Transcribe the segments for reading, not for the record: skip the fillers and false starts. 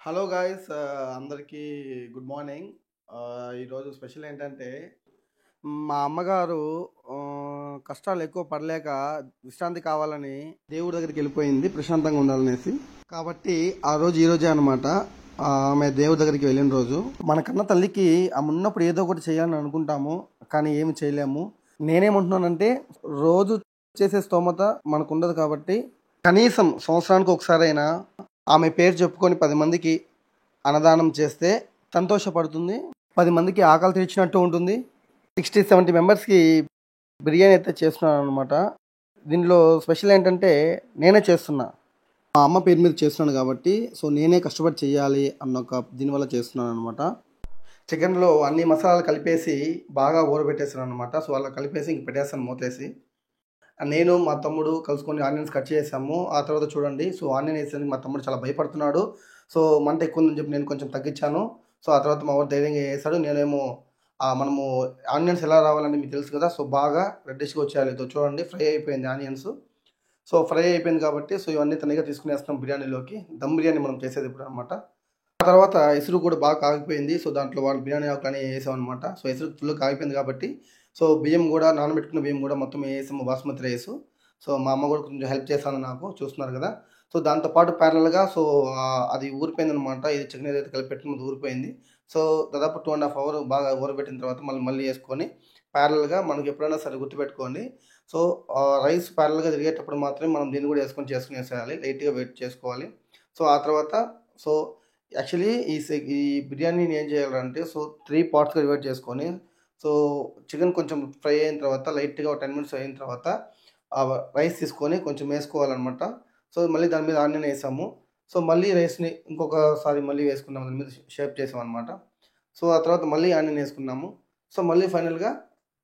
Hello guys, అందరికీ good morning. ఈరోజు special ఏంటంటే మా అమ్మగారు కష్టాలు ఎక్కువ పడలేక విశ్రాంతి కావాలని దేవుడి దగ్గరికి వెళ్ళిపోయింది ప్రశాంతంగా ఉండాలనేసి. కాబట్టి ఆ రోజు ఈ రోజే అనమాట ఆమె దేవుడి దగ్గరికి వెళ్ళిన రోజు. మనకన్నా తల్లికి ఆమె ఉన్నప్పుడు ఏదో ఒకటి చేయాలని అనుకుంటాము, కానీ ఏమి చేయలేము. నేనేమంటున్నానంటే రోజు చేసే స్తోమత మనకు ఉండదు కాబట్టి కనీసం సంవత్సరానికి ఒకసారైనా ఆమె పేరు చెప్పుకొని 10 మందికి అన్నదానం చేస్తే సంతోషపడుతుంది. 10 మందికి ఆకలి తీర్చినట్టు ఉంటుంది. 60-70 మెంబర్స్కి బిర్యానీ అయితే చేస్తున్నాను అనమాట. దీనిలో స్పెషల్ ఏంటంటే నేనే చేస్తున్నా, మా అమ్మ పేరు మీద చేస్తున్నాను కాబట్టి సో నేనే కష్టపడి చేయాలి అన్న ఒక దీనివల్ల చేస్తున్నాను అనమాట. చికెన్లో అన్ని మసాలాలు కలిపేసి బాగా ఊరబెట్టేస్తాను అనమాట. సో అలా కలిపేసి ఇంక పెట్టేస్తాను మూతేసి. నేను మా తమ్ముడు కలుసుకొని ఆనియన్స్ కట్ చేసాము. ఆ తర్వాత చూడండి, సో ఆనియన్ వేసేందుకు మా తమ్ముడు చాలా భయపడుతున్నాడు. సో మంట ఎక్కువ ఉందని చెప్పి నేను కొంచెం తగ్గించాను. సో ఆ తర్వాత మా వాడు ధైర్యంగా వేసాడు. నేనేమో మనము ఆనియన్స్ ఎలా రావాలని మీకు తెలుసు కదా, సో బాగా రెడ్డిష్గా వచ్చేయాలి. ఇదో చూడండి, ఫ్రై అయిపోయింది ఆనియన్స్. సో ఫ్రై అయిపోయింది కాబట్టి సో ఇవన్నీ తనిగా తీసుకునేస్తాం బిర్యానీలోకి. దమ్ బిర్యానీ మనం చేసేది ఇప్పుడు అనమాట. ఆ తర్వాత ఎసురు కూడా బాగా కాగిపోయింది. సో దాంట్లో వాళ్ళు బిర్యానీ ఆకులని వేసాం అనమాట. సో ఎసురు ఫుల్ కాగిపోయింది కాబట్టి సో బియ్యం కూడా నానబెట్టుకున్న బియ్యం కూడా మొత్తం వేసాము, బాస్మతి రైస్. సో మా అమ్మ కూడా కొంచెం హెల్ప్ చేస్తాను నాకు, చూస్తున్నారు కదా. సో దాంతోపాటు ప్యారల్గా సో అది ఊరిపోయింది అనమాట. ఇది చికెన్ ఏదైతే కలిపి పెట్టినది ఊరిపోయింది. సో దాదాపు 2.5 అవర్ బాగా ఊరబెట్టిన తర్వాత మళ్ళీ వేసుకొని ప్యారల్గా మనకి ఎప్పుడైనా సరే గుర్తుపెట్టుకోండి. సో రైస్ ప్యారల్గా తిరిగేటప్పుడు మాత్రమే మనం దీన్ని కూడా చేసుకునేసేయాలి, లైట్గా వెయిట్ చేసుకోవాలి. సో ఆ తర్వాత సో యాక్చువల్లీ ఈ బిర్యానీని ఏం చేయాలంటే సో 3 పార్ట్స్గా డివైడ్ చేసుకొని సో చికెన్ కొంచెం ఫ్రై అయిన తర్వాత లైట్గా 10 మినిట్స్ అయిన తర్వాత రైస్ తీసుకొని కొంచెం వేసుకోవాలన్నమాట. సో మళ్ళీ దాని మీద ఆనియన్ వేసాము. సో మళ్ళీ రైస్ని ఇంకొకసారి మళ్ళీ వేసుకున్నాము, దాని మీద షేప్ చేసాం అనమాట. సో ఆ తర్వాత మళ్ళీ ఆనియన్ వేసుకున్నాము. సో మళ్ళీ ఫైనల్గా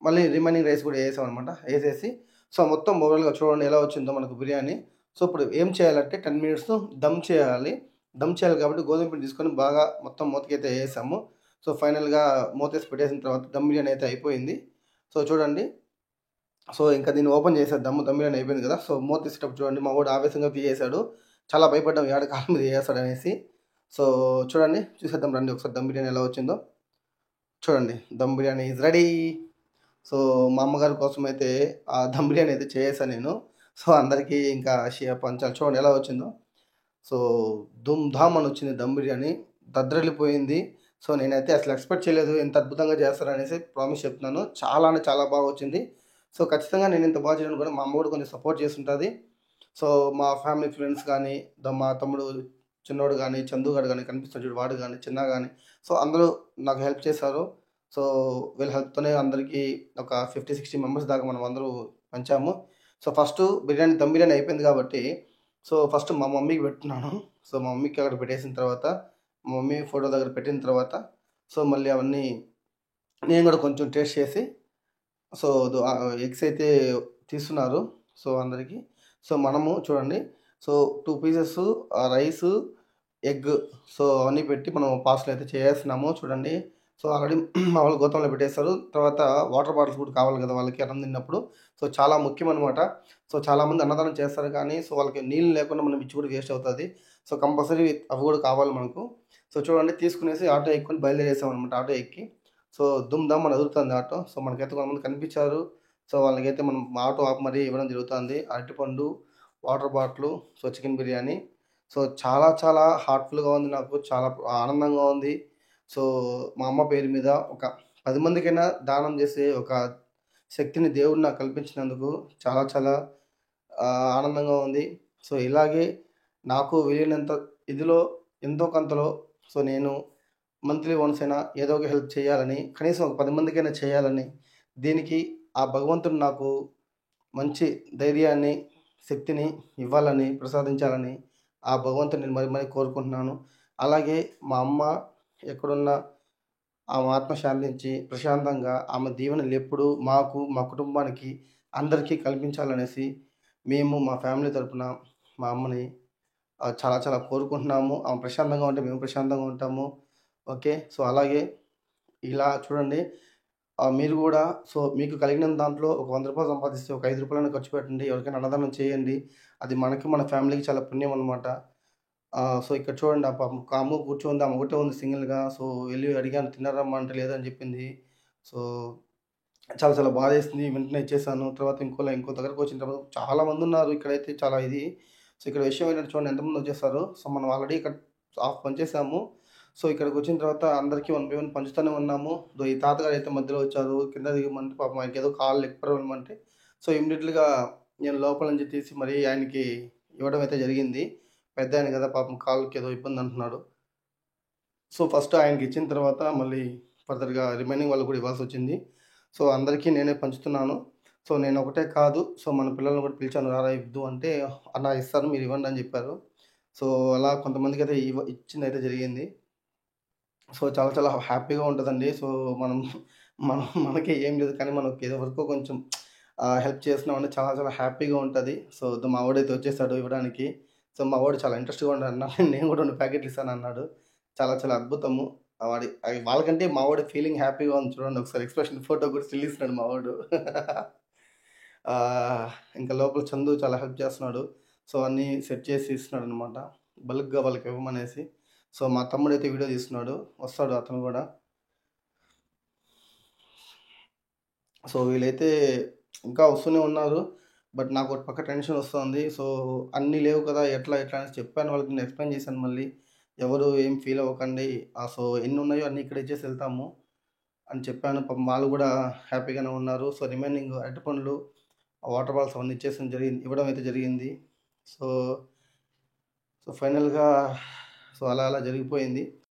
మళ్ళీ రిమైనింగ్ రైస్ కూడా వేసాం అనమాట. వేసేసి సో మొత్తం ఓవరాల్గా చూడండి ఎలా వచ్చిందో మనకు బిర్యానీ. సో ఇప్పుడు ఏం చేయాలంటే 10 మినిట్స్ దమ్ చేయాలి. దమ్ చేయాలి కాబట్టి గోధుమ పిండి తీసుకొని బాగా మొత్తం మూతకైతే వేసాము. సో ఫైనల్గా మూతేసి పెట్టేసిన తర్వాత దమ్ బిర్యానీ అయితే అయిపోయింది. సో చూడండి, సో ఇంకా దీన్ని ఓపెన్ చేసేద్దాము. దమ్ బిర్యానీ అయిపోయింది కదా. సో మూత తీసేటప్పుడు చూడండి, మా వాడు ఆవేశంగా తీసేసాడు. చాలా భయపడ్డాం ఏడ కాలం మీద వేసాడు అనేసి. సో చూడండి, చూసేద్దాం రండి ఒకసారి దమ్ బిర్యానీ ఎలా వచ్చిందో. చూడండి, dum biryani is ready. So మా అమ్మగారి కోసం అయితే ఆ దమ్ బిర్యానీ అయితే చేసాను నేను. సో అందరికీ ఇంకా పంచాలి. చూడండి ఎలా వచ్చిందో. సో ధూమ్ ధామ్ అని వచ్చింది దమ్ బిర్యానీ, దద్దరిల్లిపోయింది. సో నేనైతే అసలు ఎక్స్పెక్ట్ చేయలేదు ఎంత అద్భుతంగా చేస్తారనేసి. ప్రామిస్ చెప్తున్నాను, చాలా అంటే చాలా బాగా వచ్చింది. సో ఖచ్చితంగా నేను ఇంత బాగా చేయడం కూడా మా అమ్మ కూడా కొంచెం సపోర్ట్ చేస్తుంటుంది. సో మా ఫ్యామిలీ ఫ్రెండ్స్ కానీ, మా తమ్ముడు చిన్నోడు కానీ, చందుగాడు కానీ, కనిపిస్తాడు చూడు వాడు కానీ, చిన్న కానీ, సో అందరూ నాకు హెల్ప్ చేశారు. సో వీళ్ళ హెల్ప్తోనే అందరికీ ఒక 50-60 మెంబర్స్ దాకా మనం అందరూ పంచాము. సో ఫస్ట్ బిర్యానీ దమ్ బిర్యానీ అయిపోయింది కాబట్టి సో ఫస్ట్ మా మమ్మీకి పెట్టున్నాను. సో మా మమ్మీకి అక్కడ పెట్టేసిన తర్వాత మా మమ్మీ ఫోటో దగ్గర పెట్టిన తర్వాత సో మళ్ళీ అవన్నీ నేను కూడా కొంచెం టేస్ట్ చేసి సో ఎగ్స్ అయితే తీస్తున్నారు సో అందరికీ. సో మనము చూడండి, so 2 pieces rice, egg, so అవన్నీ పెట్టి మనం పార్సల్ అయితే చేస్తున్నాము చూడండి. సో ఆల్రెడీ మా వాళ్ళు గౌతంలో పెట్టేస్తారు. తర్వాత వాటర్ బాటిల్స్ కూడా కావాలి కదా వాళ్ళకి అన్నం తిన్నప్పుడు. సో చాలా ముఖ్యం అనమాట. సో చాలామంది అన్నదానం చేస్తారు కానీ సో వాళ్ళకి నీళ్ళు లేకుండా మనం ఇచ్చి కూడా వేస్ట్ అవుతుంది. సో కంపల్సరీ అవి కూడా కావాలి మనకు. సో చూడండి, తీసుకునేసి ఆటో ఎక్కుని బయలుదేరేసాం అనమాట. ఆటో ఎక్కి సో దుమ్ దమ్ అని ఎదుగుతుంది ఆటో. సో మనకైతే కొంతమంది కనిపించారు. సో వాళ్ళకైతే మనం ఆటో ఆపి మరీ ఇవ్వడం జరుగుతుంది. అరటిపండు, water bottle, so chicken biryani. So చాలా చాలా హార్ట్ఫుల్గా ఉంది, నాకు చాలా ఆనందంగా ఉంది. సో మా అమ్మ పేరు మీద ఒక 10 మందికైనా దానం చేసే ఒక శక్తిని దేవుడు నాకు కల్పించినందుకు చాలా చాలా ఆనందంగా ఉంది. సో ఇలాగే నాకు వీలైనంత ఇదిలో ఎంతో కొంతలో సో నేను మంత్లీ వన్స్ అయినా ఏదో ఒక హెల్ప్ చేయాలని, కనీసం ఒక 10 మందికైనా చేయాలని, దీనికి ఆ భగవంతుడు నాకు మంచి ధైర్యాన్ని, శక్తిని ఇవ్వాలని, ప్రసాదించాలని ఆ భగవంతుడిని నేను మరి మరి కోరుకుంటున్నాను. అలాగే మా అమ్మ ఎక్కడున్నా ఆమె ఆత్మ శాంతించి ప్రశాంతంగా ఆమె దీవెనలు ఎప్పుడూ మాకు, మా కుటుంబానికి, అందరికీ కల్పించాలనేసి మేము మా ఫ్యామిలీ తరపున మా అమ్మని చాలా చాలా కోరుకుంటున్నాము. ఆమె ప్రశాంతంగా ఉంటే మేము ప్రశాంతంగా ఉంటాము. ఓకే. సో అలాగే ఇలా చూడండి, మీరు కూడా సో మీకు కలిగిన దాంట్లో ఒక రూ. 100 సంపాదిస్తే ఒక రూ. 5 ఖర్చు పెట్టండి. ఎవరికైనా అన్నదానం చేయండి. అది మనకి, మన ఫ్యామిలీకి చాలా పుణ్యం అనమాట. సో, ఇక్కడ చూడండి పాపం ఒక అమ్మ కూర్చుంది. ఆమె ఒకటే ఉంది సింగిల్‌గా. సో, వెళ్లి అడిగాను తిన్నారమ్మా అంటే లేదని చెప్పింది. సో, చాలా చాలా బాధేసింది. వెంటనే ఇచ్చేసాను. తర్వాత ఇంకో దగ్గరకొచ్చిన తర్వాత చాలా మందున్నారు. ఇక్కడైతే చాలా ఇది. సో, ఇక్కడ విషయం ఏంటంటే చూడండి ఎంతమందొచ్చేసారో. సో, మనం ఆల్రెడీ ఇక్కడ హాఫ్ పంచేసాము. సో, ఇక్కడికొచ్చిన తర్వాత అందరికి వన్ బై వన్ పంచుతూనే ఉన్నాము. ఈ తాతగారైతే మధ్యలో వచ్చారు. కింద దిగమంటే పాపం ఆయనకేదో కాళ్ళు నొప్పులమంటే సో, ఇమ్మీడియేట్‌గా నేను లోపల నుంచి తీసి మరీ ఆయనకి ఇవ్వడం అయితే జరిగింది. పెద్దాయన కదా! పాపం కాళ్ళకేదో ఇబ్బందంటున్నాడు. సో, ఫస్ట్ ఆయనకిచ్చిన తర్వాత మళ్ళీ ఫర్దర్‌గా రిమైనింగ్ వాళ్ళకి కూడా ఇవ్వాల్సొచ్చింది. సో, అందరికీ నేనే పంచుతున్నాను. సో, నేనొకటే కాదు. సో, మన పిల్లల్ని కూడా పిలిచాను రారా ఇద్దు అంటే, అన్నా ఇస్తాను మీరివ్వండి అని చెప్పారు. సో, అలా కొంతమందికైతే ఇచ్చిందైతే జరిగింది. సో, చాలా చాలా హ్యాపీగా ఉంటదండి. సో, మనం మనకి ఏం లేదు కానీ మనకి ఏదో వరకు కొంచెం హెల్ప్ చేస్తున్నామంటే చాలా చాలా హ్యాపీగా ఉంటది. సో, మా వోడైతే వచ్చేసాడు ఇవ్వడానికి. సో, మా వోడు చాలా ఇంట్రెస్ట్‌గా ఉన్నాడు. అన్న నేను కూడా 2 ప్యాకెట్లు ఇస్తానన్నాడు. చాలా చాలా అద్భుతము. వాళ్ళకంటే మా వోడి ఫీలింగ్ హ్యాపీగా ఉంది చూడండి ఒకసారి ఎక్స్‌ప్రెషన్ ఫోటో కూడా స్టిల్ ఇస్తున్నాడు మా వోడు. ఇంకా లోపల చందు చాలా హెల్ప్ చేస్తున్నాడు. సో, అన్నీ సెట్ చేసి ఇస్తున్నాడనమాట. బల్క్‌గా వాళ్ళకి ఇవ్వమనేసి. సో, మా తమ్ముడైతే వీడియో తీస్తున్నాడు. వస్తాడు అతను గూడా. సో, వీళ్ళైతే ఇంకా వస్తూనే ఉన్నారు. బట్ నాకు ఒక పక్క టెన్షన్ వస్తోంది. సో, అన్నీ లేవు కదా! ఎట్లా అనేసి చెప్పాను వాళ్ళకి. నేను ఎక్స్‌ప్లెయిన్ చేశాను మళ్ళీ. ఎవరు ఏం ఫీల్ అవ్వకండి. సో, ఎన్నున్నాయో అన్నీ ఇక్కడ ఇచ్చేసి ఎళ్తాము అని చెప్పాను. పాపం వాళ్ళు గూడా హ్యాపీగానే ఉన్నారు. సో, రిమైనింగ్ అరటిపండ్లు, వాటర్ బాటిల్స్ అవన్నీ ఇవ్వడం అయితే జరిగింది. సో, ఫైనల్‌గా సో, అలా జరిగిపోయింది.